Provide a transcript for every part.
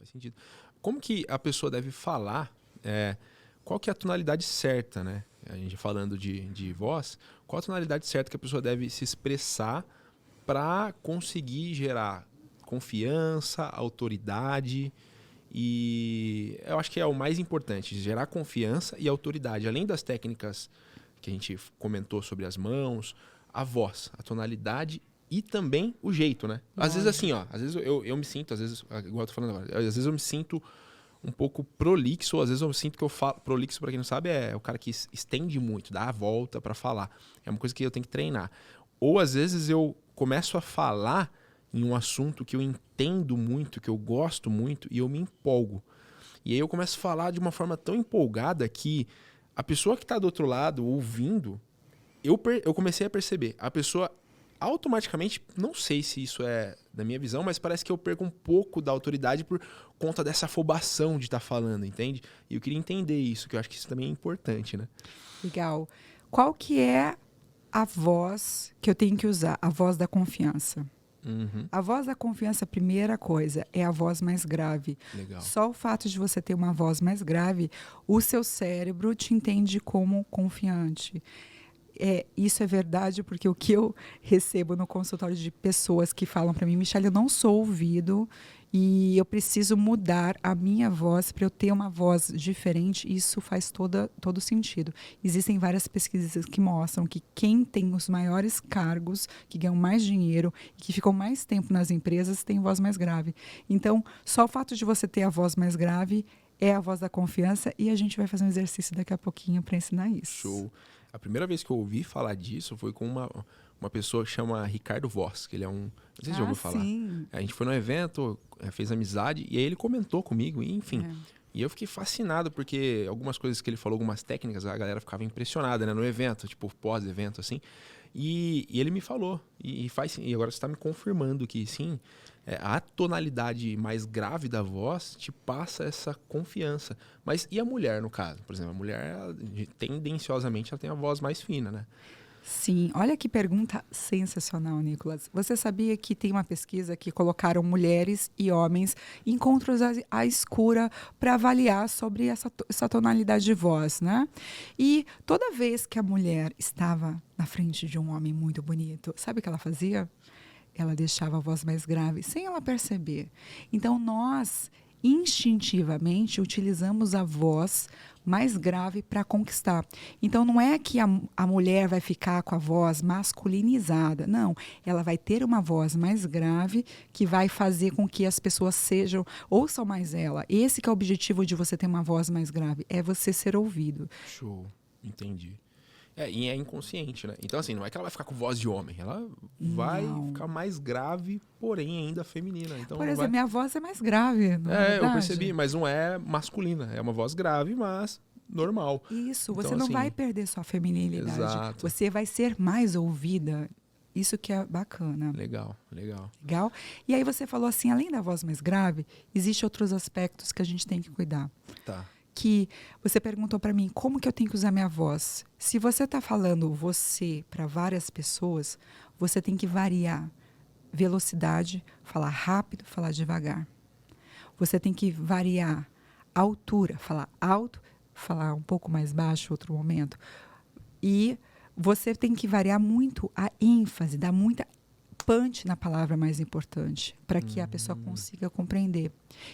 faz sentido. Como que a pessoa deve falar? Qual que é a tonalidade certa, né? A gente falando de voz, qual a tonalidade certa que a pessoa deve se expressar para conseguir gerar confiança, autoridade e eu acho que é o mais importante, gerar confiança e autoridade. Além das técnicas que a gente comentou sobre as mãos, a voz, a tonalidade e também o jeito, né? Às vezes assim, ó, às vezes eu me sinto, às vezes, igual eu tô falando agora, às vezes eu me sinto um pouco prolixo, às vezes eu sinto que eu falo, prolixo para quem não sabe é o cara que estende muito, dá a volta para falar. É uma coisa que eu tenho que treinar. Ou às vezes eu começo a falar em um assunto que eu entendo muito, que eu gosto muito e eu me empolgo. E aí eu começo a falar de uma forma tão empolgada que a pessoa que está do outro lado ouvindo, eu comecei a perceber. A pessoa automaticamente, não sei se isso é da minha visão, mas parece que eu perco um pouco da autoridade por conta dessa afobação de estar falando, entende? E eu queria entender isso, que eu acho que isso também é importante, né? Legal. Qual que é a voz que eu tenho que usar? A voz da confiança. Uhum. A voz da confiança, a primeira coisa, é a voz mais grave. Legal. Só o fato de você ter uma voz mais grave, o seu cérebro te entende como confiante. Isso é verdade, porque o que eu recebo no consultório de pessoas que falam para mim, Michele, eu não sou ouvido e eu preciso mudar a minha voz para eu ter uma voz diferente. Isso faz todo sentido. Existem várias pesquisas que mostram que quem tem os maiores cargos, que ganham mais dinheiro, que ficam mais tempo nas empresas, tem voz mais grave. Então, só o fato de você ter a voz mais grave é a voz da confiança e a gente vai fazer um exercício daqui a pouquinho para ensinar isso. Show. A primeira vez que eu ouvi falar disso foi com uma pessoa que chama Ricardo Voss, que ele é um... Não sei se você já ouviu falar. Sim. A gente foi num evento, fez amizade, e aí ele comentou comigo, e, enfim. E eu fiquei fascinado, porque algumas coisas que ele falou, algumas técnicas, a galera ficava impressionada, né, no evento, tipo, pós-evento, assim. E ele me falou, e agora você está me confirmando que, sim, a tonalidade mais grave da voz te passa essa confiança. Mas e a mulher, no caso? Por exemplo, a mulher, tendenciosamente, ela tem a voz mais fina, né? Sim, olha que pergunta sensacional, Nicolas. Você sabia que tem uma pesquisa que colocaram mulheres e homens em encontros à escura para avaliar sobre essa tonalidade de voz, né? E toda vez que a mulher estava na frente de um homem muito bonito, sabe o que ela fazia? Ela deixava a voz mais grave, sem ela perceber. Então, nós, instintivamente, utilizamos a voz mais grave para conquistar. Então, não é que a mulher vai ficar com a voz masculinizada. Não, ela vai ter uma voz mais grave que vai fazer com que as pessoas ouçam mais ela. Esse que é o objetivo de você ter uma voz mais grave, é você ser ouvido. Show, entendi. E é inconsciente, né? Então, assim, não é que ela vai ficar com voz de homem. Ela vai ficar mais grave, porém ainda feminina. Então, por exemplo, minha voz é mais grave, não é verdade? Eu percebi, mas não é masculina. É uma voz grave, mas normal. Isso, então, você não assim, vai perder sua feminilidade. Exato. Você vai ser mais ouvida. Isso que é bacana. Legal. Legal. E aí você falou assim, além da voz mais grave, existem outros aspectos que a gente tem que cuidar. Tá. Que você perguntou para mim, como que eu tenho que usar minha voz? Se você está falando você para várias pessoas, você tem que variar velocidade, falar rápido, falar devagar. Você tem que variar a altura, falar alto, falar um pouco mais baixo outro momento. E você tem que variar muito a ênfase, dar muita punch na palavra mais importante, para que a pessoa consiga compreender.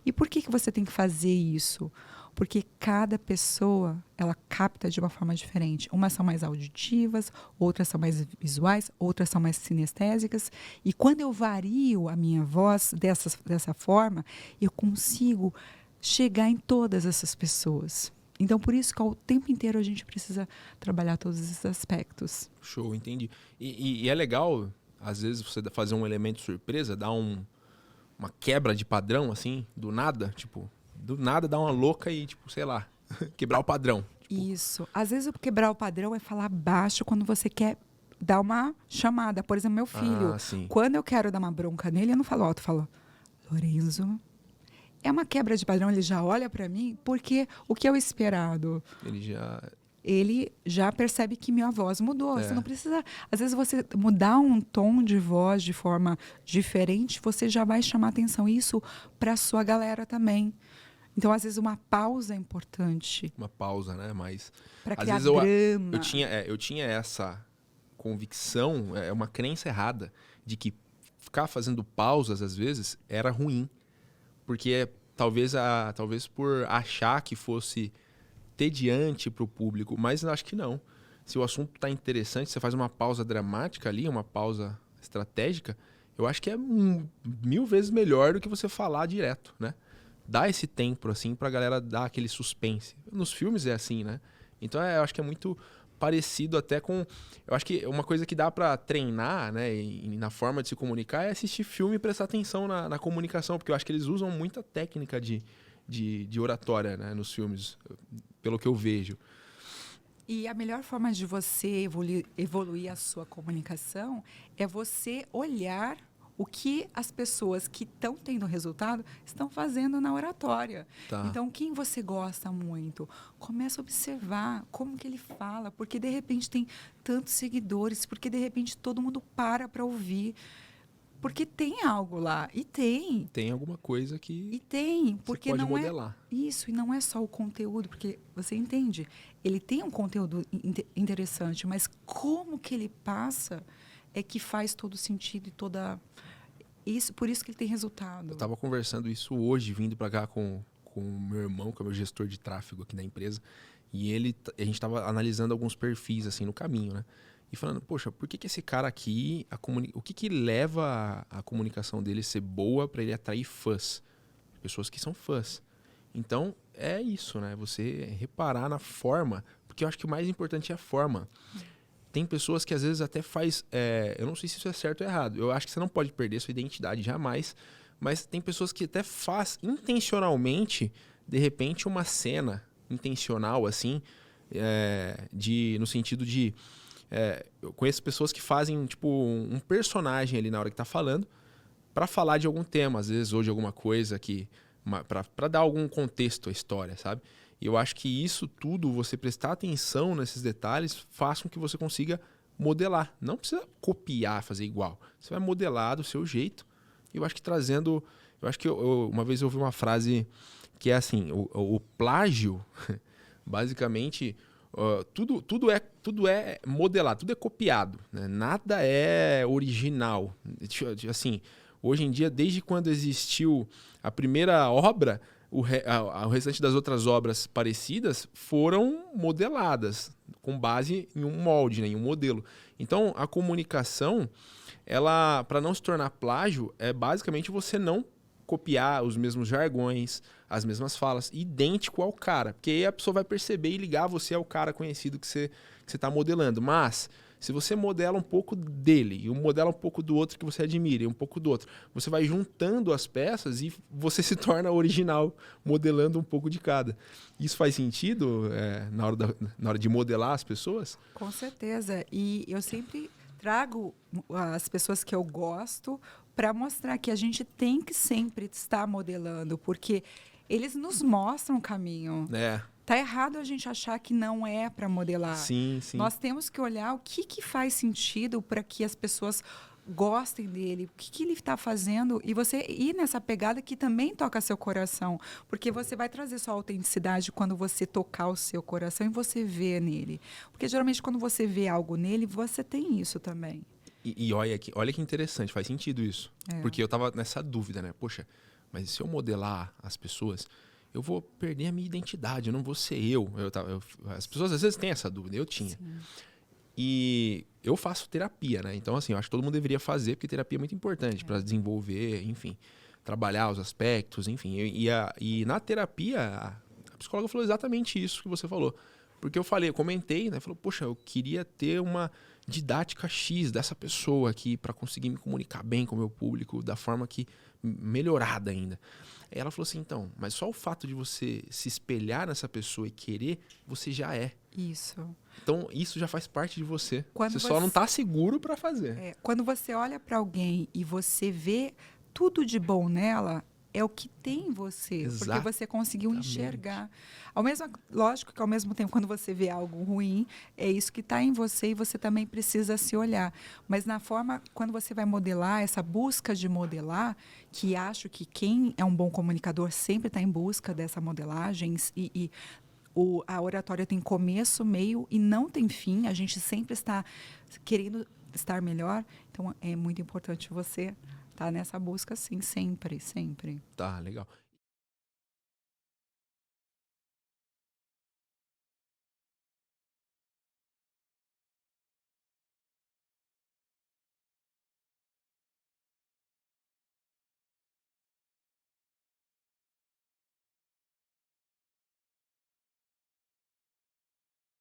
E por que você tem que fazer isso? Porque cada pessoa, ela capta de uma forma diferente. Umas são mais auditivas, outras são mais visuais, outras são mais sinestésicas. E quando eu vario a minha voz dessa forma, eu consigo chegar em todas essas pessoas. Então, por isso que ao tempo inteiro a gente precisa trabalhar todos esses aspectos. Show, entendi. E é legal, às vezes, você fazer um elemento surpresa, dar uma quebra de padrão, assim, do nada, tipo... Do nada dar uma louca e, tipo, sei lá, quebrar o padrão. Tipo... Isso. Às vezes, quebrar o padrão é falar baixo quando você quer dar uma chamada. Por exemplo, meu filho, quando eu quero dar uma bronca nele, eu não falo alto, eu falo, Lorenzo. É uma quebra de padrão, ele já olha pra mim, porque o que é o esperado? Ele já ele já percebe que minha voz mudou. Você É. não precisa... Às vezes você mudar um tom de voz de forma diferente, você já vai chamar atenção. Isso para a sua galera também. Então, às vezes, uma pausa é importante Uma pausa, né? Mas para às criar vezes drama. eu tinha essa convicção, é uma crença errada, de que ficar fazendo pausas, às vezes, era ruim. Porque talvez por achar que fosse tediante para o público, mas eu acho que não. Se o assunto está interessante, você faz uma pausa dramática ali, uma pausa estratégica, eu acho que é 1000 vezes melhor do que você falar direto, né? Dá esse tempo, assim, pra galera dar aquele suspense. Nos filmes é assim, né? Então eu acho que é muito parecido até com... Eu acho que uma coisa que dá pra treinar, né, e na forma de se comunicar é assistir filme e prestar atenção na comunicação, porque eu acho que eles usam muita técnica de oratória, né, nos filmes, pelo que eu vejo. E a melhor forma de você evoluir a sua comunicação é você olhar o que as pessoas que estão tendo resultado estão fazendo na oratória. Tá. Então, quem você gosta muito, começa a observar como que ele fala, porque de repente tem tantos seguidores, porque de repente todo mundo para ouvir. Porque tem algo lá, e tem. Tem alguma coisa E que tem, você porque pode não modelar. é isso, e não é só o conteúdo, porque você entende, ele tem um conteúdo interessante, mas como que ele passa é que faz todo sentido e toda isso, por isso que ele tem resultado. Eu tava conversando isso hoje, vindo pra cá com o meu irmão, que é o meu gestor de tráfego aqui da empresa, e a gente tava analisando alguns perfis assim no caminho, né? E falando, poxa, por que esse cara aqui, o que leva a comunicação dele ser boa para ele atrair fãs? Pessoas que são fãs. Então, é isso, né? Você reparar na forma, porque eu acho que o mais importante é a forma. Tem pessoas que às vezes até eu não sei se isso é certo ou errado. Eu acho que você não pode perder sua identidade jamais, mas tem pessoas que até faz intencionalmente, de repente, uma cena intencional, assim, no sentido de... eu conheço pessoas que fazem tipo um personagem ali na hora que tá falando para falar de algum tema, às vezes, ou de alguma coisa que para dar algum contexto à história, sabe? E eu acho que isso tudo, você prestar atenção nesses detalhes, faz com que você consiga modelar. Não precisa copiar, fazer igual. Você vai modelar do seu jeito. E eu acho que trazendo... Eu acho que uma vez eu ouvi uma frase que é assim, o plágio, basicamente... tudo é modelado, tudo é copiado, né? Nada é original. Assim, hoje em dia, desde quando existiu a primeira obra, o restante das outras obras parecidas foram modeladas com base em um molde, né? Em um modelo. Então, a comunicação, ela, para não se tornar plágio, é basicamente você não copiar os mesmos jargões, as mesmas falas, idêntico ao cara. Porque aí a pessoa vai perceber e ligar você ao cara conhecido que você está modelando. Mas, se você modela um pouco dele e modela um pouco do outro que você admira e um pouco do outro, você vai juntando as peças e você se torna original, modelando um pouco de cada. Isso faz sentido na hora de modelar as pessoas? Com certeza. E eu sempre trago as pessoas que eu gosto para mostrar que a gente tem que sempre estar modelando, porque eles nos mostram o caminho. Tá errado a gente achar que não é para modelar. Sim, sim. Nós temos que olhar o que faz sentido para que as pessoas gostem dele, o que ele está fazendo, e você ir nessa pegada que também toca seu coração, porque você vai trazer sua autenticidade quando você tocar o seu coração e você vê nele. Porque geralmente quando você vê algo nele, você tem isso também. E olha que interessante, faz sentido isso. Porque eu tava nessa dúvida, né? Poxa, mas se eu modelar as pessoas, eu vou perder a minha identidade, eu não vou ser eu. As pessoas às vezes têm essa dúvida, eu tinha. Sim. E eu faço terapia, né? Então, assim, eu acho que todo mundo deveria fazer, porque terapia é muito importante para desenvolver, enfim, trabalhar os aspectos, enfim. E na terapia, a psicóloga falou exatamente isso que você falou. Porque eu comentei, né? Falou, poxa, eu queria ter uma didática X dessa pessoa aqui para conseguir me comunicar bem com o meu público da forma que melhorada ainda. Aí ela falou assim, então, mas só o fato de você se espelhar nessa pessoa e querer, você já é. Isso. Então, isso já faz parte de você. Quando você só não está seguro para fazer. Quando você olha para alguém e você vê tudo de bom nela, é o que tem em você, porque Exatamente. você conseguiu enxergar. Lógico que ao mesmo tempo, quando você vê algo ruim, é isso que está em você e você também precisa se olhar. Mas na forma, quando você vai modelar, essa busca de modelar, que acho que quem é um bom comunicador sempre está em busca dessa modelagem a oratória tem começo, meio e não tem fim. A gente sempre está querendo estar melhor. Então, é muito importante você estar nessa busca, sim, sempre, sempre. Tá, legal.